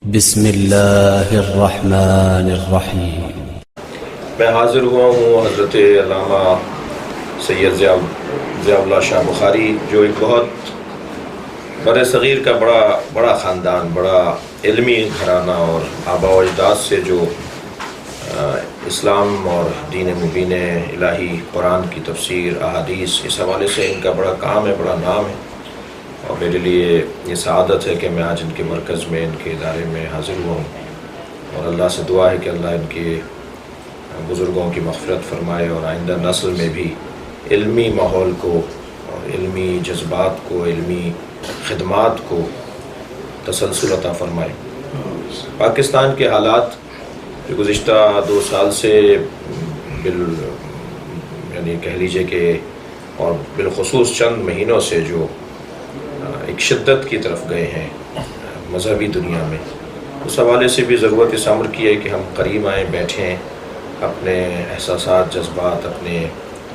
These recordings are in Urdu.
بسم اللہ الرحمن الرحیم۔ میں حاضر ہوا ہوں حضرت علامہ سید ضیاء اللہ شاہ بخاری، جو ایک بہت بر صغیر کا بڑا خاندان، بڑا علمی گھرانہ اور آباء و اجداد سے جو اسلام اور دین مبین الہی قرآن کی تفسیر، احادیث، اس حوالے سے ان کا بڑا کام ہے، بڑا نام ہے، اور میرے لیے یہ سعادت ہے کہ میں آج ان کے مرکز میں، ان کے ادارے میں حاضر ہوا ہوں، اور اللہ سے دعا ہے کہ اللہ ان کے بزرگوں کی مغفرت فرمائے اور آئندہ نسل میں بھی علمی ماحول کو اور علمی جذبات کو، علمی خدمات کو تسلسل عطا فرمائے۔ پاکستان کے حالات جو گزشتہ 2 سال سے یعنی کہہ لیجئے کہ اور بالخصوص چند مہینوں سے جو ایک شدت کی طرف گئے ہیں مذہبی دنیا میں، اس حوالے سے بھی ضرورت اس امر کی ہے کہ ہم قریب آئیں، بیٹھیں، اپنے احساسات، جذبات، اپنے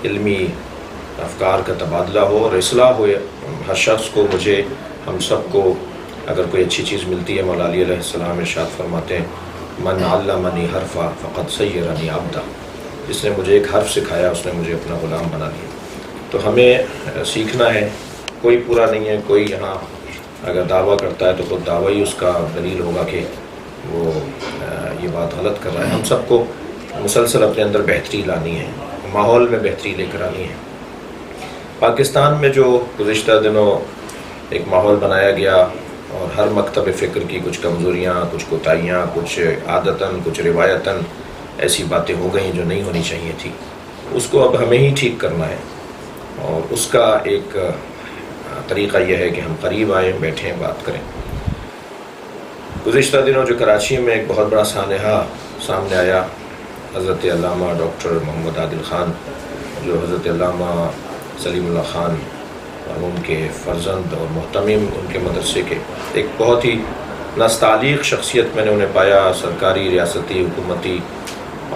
علمی افکار کا تبادلہ ہو اور اصلاح ہو۔ ہر شخص کو، مجھے، ہم سب کو اگر کوئی اچھی چیز ملتی ہے، مولا علی علیہ السلام ارشاد فرماتے ہیں من علمنی حرفا فقد صیرنی عبدا، جس نے مجھے ایک حرف سکھایا اس نے مجھے اپنا غلام بنا لیا۔ تو ہمیں سیکھنا ہے، کوئی پورا نہیں ہے، کوئی یہاں اگر دعویٰ کرتا ہے تو خود دعویٰ ہی اس کا دلیل ہوگا کہ وہ یہ بات غلط کر رہا ہے۔ ہم سب کو مسلسل اپنے اندر بہتری لانی ہے، ماحول میں بہتری لے کر آنی ہے۔ پاکستان میں جو گزشتہ دنوں ایک ماحول بنایا گیا اور ہر مکتب فکر کی کچھ کمزوریاں، کچھ کوتاہیاں، کچھ عادتاً، کچھ روایتاً ایسی باتیں ہو گئیں جو نہیں ہونی چاہیے تھی، اس کو اب ہمیں ہی ٹھیک کرنا ہے، اور اس کا ایک طریقہ یہ ہے کہ ہم قریب آئیں، بیٹھیں، بات کریں۔ گزشتہ دنوں جو کراچی میں ایک بہت بڑا سانحہ سامنے آیا، حضرت علامہ ڈاکٹر محمد عادل خان، جو حضرت علامہ سلیم اللہ خان اور ان کے فرزند اور محتمم ان کے مدرسے کے ایک بہت ہی نستعلیق شخصیت میں نے انہیں پایا۔ سرکاری، ریاستی، حکومتی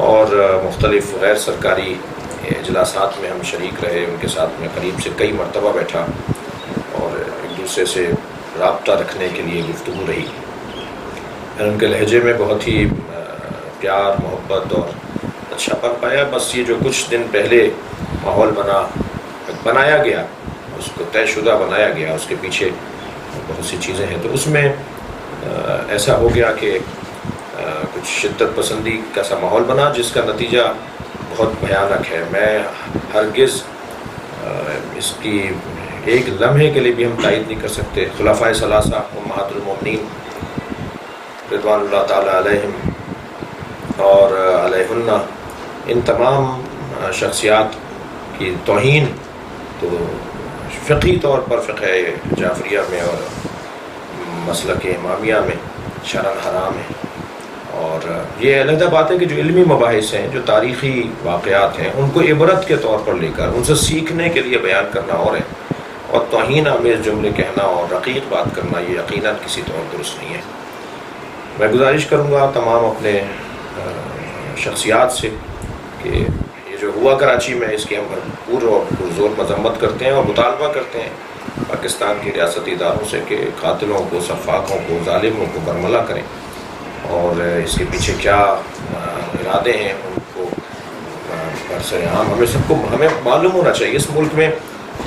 اور مختلف غیر سرکاری اجلاسات میں ہم شریک رہے، ان کے ساتھ میں قریب سے کئی مرتبہ بیٹھا اور ایک دوسرے سے رابطہ رکھنے کے لیے گفتگو رہی۔ میں ان کے لہجے میں بہت ہی پیار، محبت اور اچھا پن پایا۔ بس یہ جو کچھ دن پہلے ماحول بنایا گیا، اس کو طے شدہ بنایا گیا، اس کے پیچھے بہت سی چیزیں ہیں، تو اس میں ایسا ہو گیا کہ کچھ شدت پسندی کا سا ماحول بنا، جس کا نتیجہ بہت بھیانک ہے۔ میں ہرگز اس کی ایک لمحے کے لیے بھی ہم تائید نہیں کر سکتے۔ خلفائے ثلاثہ امہات المومنین رضوان اللہ تعالیٰ علیہم اور علیہن، ان تمام شخصیات کی توہین تو فقہی طور پر فقہ جعفریہ میں اور مسلک امامیہ میں شرعاً حرام ہے، اور یہ علیحدہ بات ہے کہ جو علمی مباحث ہیں، جو تاریخی واقعات ہیں، ان کو عبرت کے طور پر لے کر ان سے سیکھنے کے لیے بیان کرنا اور ہے، اور توہین آمیز جملے کہنا اور رقیق بات کرنا یہ یقیناً کسی طور درست نہیں ہے۔ میں گزارش کروں گا تمام اپنے شخصیات سے کہ یہ جو ہوا کراچی میں، اس کی ہم بھرپور اور پرزور مذمت کرتے ہیں اور مطالبہ کرتے ہیں پاکستان کے ریاستی اداروں سے کہ قاتلوں کو، سفاکوں کو، ظالموں کو برملا کریں، اور اس کے پیچھے کیا ارادے ہیں ان کو برسر عام ہمیں معلوم ہونا چاہیے۔ اس ملک میں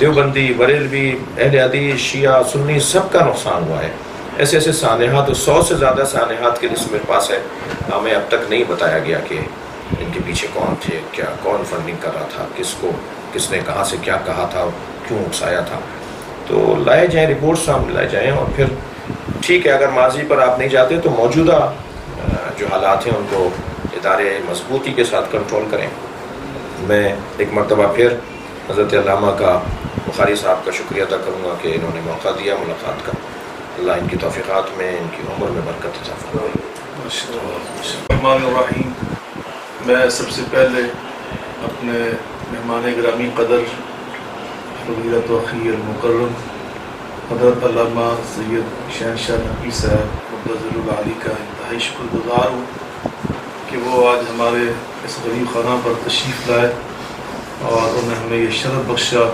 دیوبندی، بریلوی، اہل حدیث، شیعہ، سنی، سب کا نقصان ہوا ہے۔ ایسے ایسے سانحات، 100 سے زیادہ سانحات کی لسٹ میرے پاس ہے، ہمیں اب تک نہیں بتایا گیا کہ ان کے پیچھے کون تھے، کون فنڈنگ کر رہا تھا، کس نے کہاں سے کیا کہا تھا، کیوں اکسایا تھا۔ تو لائے جائیں، رپورٹ سامنے لائے جائیں، اور پھر ٹھیک ہے، اگر ماضی پر آپ نہیں جاتے تو موجودہ جو حالات ہیں ان کو ادارے مضبوطی کے ساتھ کنٹرول کریں۔ میں ایک مرتبہ پھر حضرت علامہ کا، بخاری صاحب کا شکریہ ادا کروں گا کہ انہوں نے موقع دیا ملاقات کا۔ اللہ ان کی توفیقات میں، ان کی عمر میں برکت عطا فرمائے۔ الرحمن الرحیم۔ میں سب سے پہلے اپنے مہمان گرامی قدر فضیلت اخی المکرم حضرت علامہ سید شہنشاہ نقوی صاحب مبتذل العالی کا انتہائی شکر گزار ہوں کہ وہ آج ہمارے اس غریب خانہ پر تشریف لائے، اور انہوں نے ہمیں یہ شرف بخشا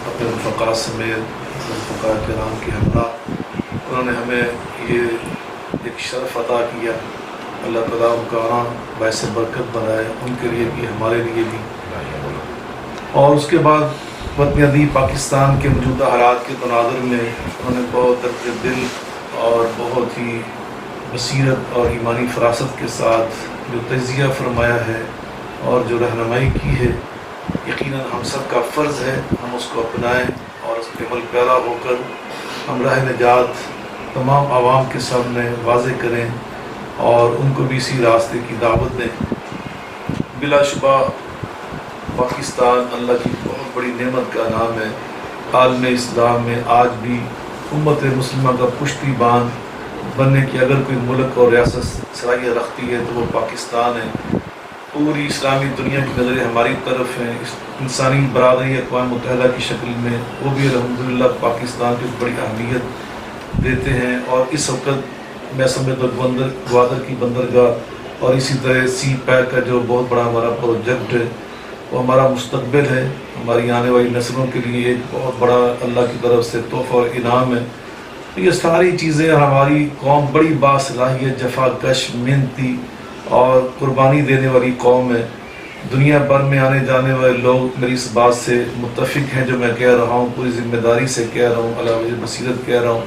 اپنے رفقا سمیت، رفقا کرام کے ہمراہ، انہوں نے ہمیں یہ ایک شرف عطا کیا، اللہ تعالیٰ ان کا آنا باعث برکت بنائے، ان کے لیے بھی ہمارے لیے بھی۔ اور اس کے بعد وطن عزیز پاکستان کے موجودہ حالات کے تناظر میں انہوں نے بہت درد دل اور بہت ہی بصیرت اور ایمانی فراست کے ساتھ جو تجزیہ فرمایا ہے اور جو رہنمائی کی ہے، یقیناً ہم سب کا فرض ہے ہم اس کو اپنائیں اور اس کے عمل پیرا ہو کر ہم راہ نجات تمام عوام کے سامنے واضح کریں اور ان کو بھی اسی راستے کی دعوت دیں۔ بلا شبہ پاکستان اللہ کی بہت بڑی نعمت کا نام ہے۔ عالم اسلام میں آج بھی امت مسلمہ کا پشتی باندھ بننے کی اگر کوئی ملک اور ریاست صلاحیت رکھتی ہے تو وہ پاکستان ہے۔ پوری اسلامی دنیا کی نظریں ہماری طرف ہیں، انسانی برادری اقوام متحدہ کی شکل میں وہ بھی الحمدللہ پاکستان کی بڑی اہمیت دیتے ہیں۔ اور اس وقت میں سمجھتا ہوں گوادر کی بندرگاہ اور اسی طرح سی پیک کا جو بہت بڑا ہمارا پروجیکٹ ہے وہ ہمارا مستقبل ہے، ہماری آنے والی نسلوں کے لیے ایک بہت بڑا اللہ کی طرف سے تحفہ اور انعام ہے۔ یہ ساری چیزیں ہماری قوم بڑی باصلاحیت، جفا کش، محنتی اور قربانی دینے والی قوم ہے۔ دنیا بھر میں آنے جانے والے لوگ میری اس بات سے متفق ہیں جو میں کہہ رہا ہوں، پوری ذمہ داری سے کہہ رہا ہوں، علی وجہ بصیرت کہہ رہا ہوں۔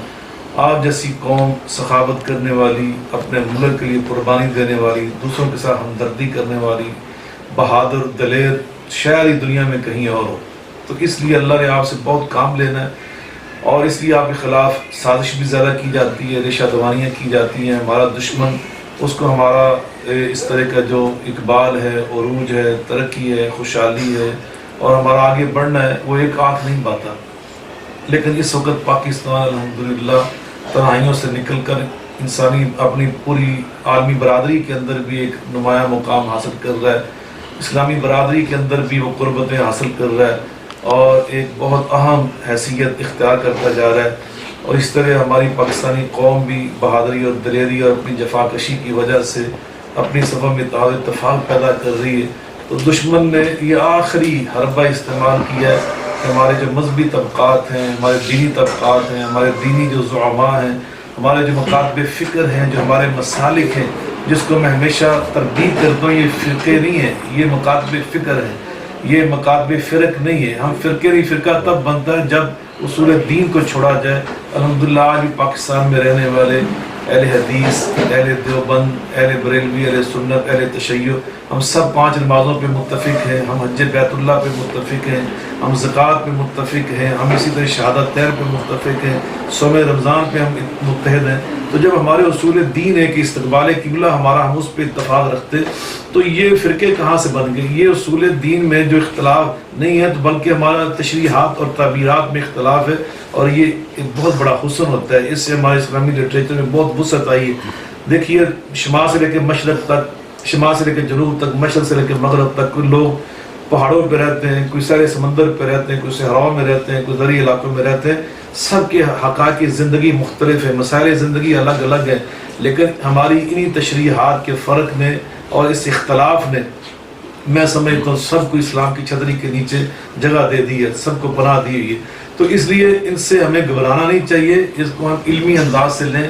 آپ جیسی قوم سخاوت کرنے والی، اپنے ملک کے لیے قربانی دینے والی، دوسروں کے ساتھ ہمدردی کرنے والی، بہادر دلیر شاید دنیا میں کہیں اور ہو۔ تو اس لیے اللہ نے آپ سے بہت کام لینا ہے اور اس لیے آپ کے خلاف سازش بھی زیادہ کی جاتی ہے، ریشہ دوانیاں کی جاتی ہیں۔ ہمارا دشمن اس کو ہمارا اس طرح کا جو اقبال ہے، عروج ہے، ترقی ہے، خوشحالی ہے اور ہمارا آگے بڑھنا ہے وہ ایک آنکھ نہیں پاتا۔ لیکن اس وقت پاکستان الحمدللہ تنہائیوں سے نکل کر انسانی اپنی پوری عالمی برادری کے اندر بھی ایک نمایاں مقام حاصل کر رہا ہے، اسلامی برادری کے اندر بھی وہ قربتیں حاصل کر رہا ہے اور ایک بہت اہم حیثیت اختیار کرتا جا رہا ہے۔ اور اس طرح ہماری پاکستانی قوم بھی بہادری اور دلیری اور اپنی جفاکشی کی وجہ سے اپنی صفوں میں اتحاد اتفاق پیدا کر رہی ہے۔ تو دشمن نے یہ آخری حربہ استعمال کیا ہے کہ ہمارے جو مذہبی طبقات ہیں، ہمارے دینی طبقات ہیں، ہمارے دینی جو زعماء ہیں، ہمارے جو مکاتب فکر ہیں، جو ہمارے مسالک ہیں، جس کو میں ہمیشہ تردید کرتا ہوں، یہ فرقے نہیں ہیں، یہ مکاتب فکر ہیں، یہ مکاتب فرق نہیں ہے۔ ہم فرقے نہیں، فرقہ تب بنتا ہے جب اصول دین کو چھوڑا جائے۔ الحمدللہ آج بھی پاکستان میں رہنے والے اہل حدیث، اہل دیوبند، اہل بریلوی، اہل سنت، اہل تشیع، ہم سب 5 نمازوں پہ متفق ہیں، ہم حج بیت اللہ پہ متفق ہیں، ہم زکوٰۃ پہ متفق ہیں، ہم اسی طرح شہادت تیر پہ متفق ہیں، صوم رمضان پہ ہم متحد ہیں۔ تو جب ہمارے اصول دین ہے کہ استقبال قبلہ ہمارا، ہم اس پہ اتفاق رکھتے، تو یہ فرقے کہاں سے بن گئے؟ یہ اصول دین میں جو اختلاف نہیں ہے تو بلکہ ہمارا تشریحات اور تعبیرات میں اختلاف ہے، اور یہ ایک بہت بڑا حسن ہوتا ہے۔ اس سے ہمارے اسلامی لٹریچر میں بہت وسعت آئی ہے۔ دیکھیے شمال سے لے کے مشرق تک، شمال سے لے کے جنوب تک، مشرق سے لے کے مغرب تک، کوئی لوگ پہاڑوں پہ رہتے ہیں، کوئی سارے سمندر پہ رہتے ہیں، کوئی صحراؤں میں رہتے ہیں، کوئی زرعی علاقوں میں رہتے ہیں، سب کے حقائق زندگی مختلف ہے، مسائل زندگی الگ الگ ہیں، لیکن ہماری انہی تشریحات کے فرق نے اور اس اختلاف نے میں سمجھتا ہوں سب کو اسلام کی چھتری کے نیچے جگہ دے دی ہے، سب کو پناہ دی ہوئی ہے۔ تو اس لیے ان سے ہمیں گھبرانا نہیں چاہیے، اس کو ہم علمی انداز سے لیں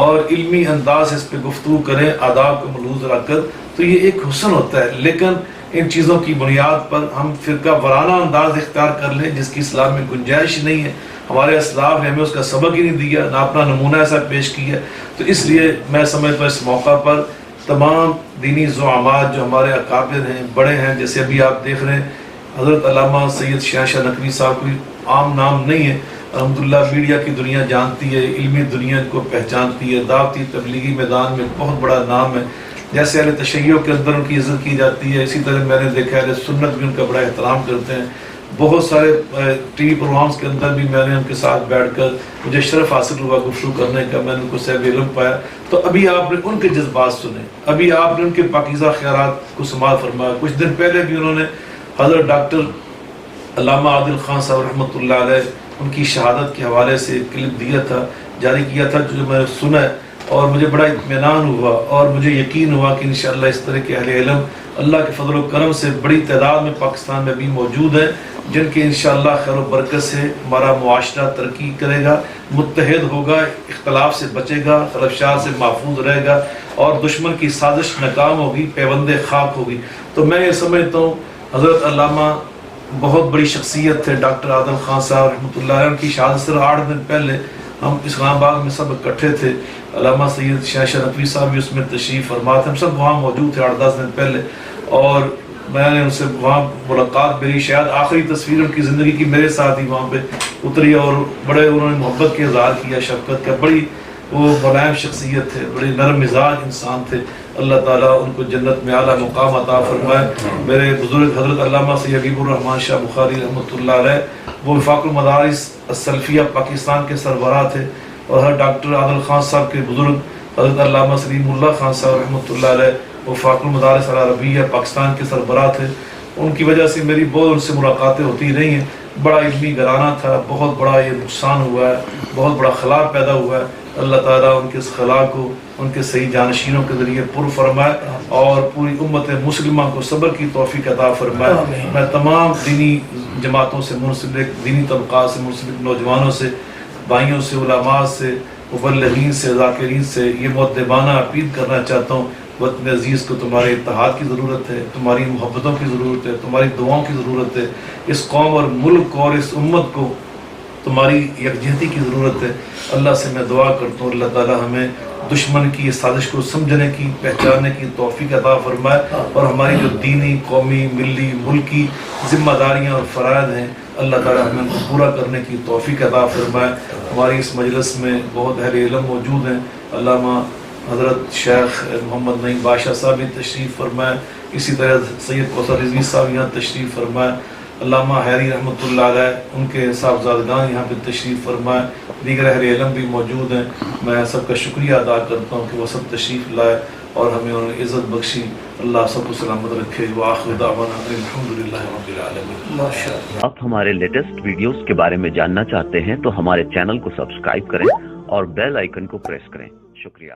اور علمی انداز سے اس پہ گفتگو کریں، آداب کو ملحوظ رکھ کر، تو یہ ایک حسن ہوتا ہے۔ لیکن ان چیزوں کی بنیاد پر ہم فرقہ وارانہ انداز اختیار کر لیں جس کی اسلام میں گنجائش نہیں ہے، ہمارے اسلاف نے ہمیں اس کا سبق ہی نہیں دیا، نہ اپنا نمونہ ایسا پیش کیا۔ تو اس لیے میں سمجھتا ہوں اس موقع پر تمام دینی زعماء جو ہمارے اکابر ہیں، بڑے ہیں، جیسے ابھی آپ دیکھ رہے ہیں حضرت علامہ سید شاہ نقوی صاحب، کوئی عام نام نہیں ہے، الحمدللہ میڈیا کی دنیا جانتی ہے، علمی دنیا کو پہچانتی ہے، دعوتی تبلیغی میدان میں بہت بڑا نام ہے۔ جیسے اہل تشیع کے اندر ان کی عزت کی جاتی ہے، اسی طرح میں نے دیکھا اہل سنت بھی ان کا بڑا احترام کرتے ہیں۔ بہت سارے ٹی وی پروگرامز کے اندر بھی میں نے ان کے ساتھ بیٹھ کر مجھے شرف حاصل ہوا گفتگو کرنے کا، میں نے ان کو صاحب علم پایا۔ تو ابھی آپ نے ان کے جذبات سنے، ابھی آپ نے ان کے پاکیزہ خیالات کو سماعت فرمایا۔ کچھ دن پہلے بھی انہوں نے حضرت ڈاکٹر علامہ عادل خان صاحب رحمۃ اللہ علیہ ان کی شہادت کے حوالے سے کلپ دیا تھا، جاری کیا تھا، جو میں نے سنا اور مجھے بڑا اطمینان ہوا اور مجھے یقین ہوا کہ انشاءاللہ اس طرح کے اہل علم اللہ کے فضل و کرم سے بڑی تعداد میں پاکستان میں بھی موجود ہیں، جن کے انشاءاللہ خیر و برکت سے ہمارا معاشرہ ترقی کرے گا، متحد ہوگا، اختلاف سے بچے گا، خلفشات سے محفوظ رہے گا، اور دشمن کی سازش ناکام ہوگی، پیوند خاک ہوگی۔ تو میں یہ سمجھتا ہوں حضرت علامہ بہت بڑی شخصیت تھے، ڈاکٹر عادل خان صاحب رحمۃ اللہ علیہ کی شہادت سے 8 دن پہلے ہم اسلام آباد میں سب اکٹھے تھے، علامہ سید شاہ نقوی صاحب بھی اس میں تشریف فرما تھے، ہم سب وہاں موجود تھے 8-10 دن پہلے، اور میں نے ان سے وہاں ملاقات میری شاید آخری تصویر ان کی زندگی کی میرے ساتھ ہی وہاں پہ اتری، اور بڑے انہوں نے محبت کے اظہار کیا، شفقت کا، بڑی وہ ملائم شخصیت تھے، بڑے نرم مزاج انسان تھے۔ اللہ تعالیٰ ان کو جنت میں اعلیٰ مقام عطا فرمائے۔ میرے بزرگ حضرت علامہ سید حبیب الرحمن شاہ بخاری رحمۃ اللہ علیہ وہ وفاق المدارس السلفیہ پاکستان کے سربراہ تھے، اور ڈاکٹر عادل خان صاحب کے بزرگ حضرت علامہ سلیم اللہ خان صاحب رحمۃ اللہ علیہ وفاق المدارس العربیہ پاکستان کے سربراہ تھے۔ ان کی وجہ سے میری بہت ان سے ملاقاتیں ہوتی رہی ہیں۔ بڑا علمی گھرانہ تھا، بہت بڑا یہ نقصان ہوا ہے، بہت بڑا خلا پیدا ہوا ہے۔ اللہ تعالیٰ ان کے اس خلا کو ان کے صحیح جانشینوں کے ذریعے پر فرمائے، اور پوری امت مسلمہ کو صبر کی توفیق عطا فرمائے۔ میں تمام دینی جماعتوں سے منسلک، دینی طبقات سے منسلک نوجوانوں سے، بھائیوں سے، علماء سے، مبلغین سے، ذاکرین سے یہ مؤدبانہ اپیل کرنا چاہتا ہوں، وطن عزیز کو تمہارے اتحاد کی ضرورت ہے، تمہاری محبتوں کی ضرورت ہے، تمہاری دعاؤں کی ضرورت ہے، اس قوم اور ملک کو اور اس امت کو تمہاری یکجہتی کی ضرورت ہے۔ اللہ سے میں دعا کرتا ہوں اللہ تعالیٰ ہمیں دشمن کی اس سازش کو سمجھنے کی، پہچاننے کی توفیق عطا فرمائے، اور ہماری جو دینی، قومی، ملی، ملکی ذمہ داریاں اور فرائض ہیں اللہ تعالیٰ ہمیں پورا کرنے کی توفیق عطا فرمائے۔ ہماری اس مجلس میں بہت اہل علم موجود ہیں، علامہ حضرت شیخ محمد نعیم بادشاہ صاحب بھی تشریف فرمائے، اسی طرح سید کوثر رضوی صاحب یہاں تشریف فرمائے، علامہ حیری رحمۃ اللہ علیہ ان کے صاحبزادگان یہاں پہ تشریف فرمائے، دیگر اہل علم بھی موجود ہیں۔ میں سب کا شکریہ ادا کرتا ہوں کہ وہ سب تشریف لائے اور ہمیں انہوں نے عزت بخشی۔ اللہ سب کو سلامت رکھے۔ وآخر دعوانا الحمدللہ رب العالمین۔ آپ ہمارے لیٹسٹ ویڈیوز کے بارے میں جاننا چاہتے ہیں تو ہمارے چینل کو سبسکرائب کریں اور بیل آئیکن کو پریس کریں۔ شکریہ۔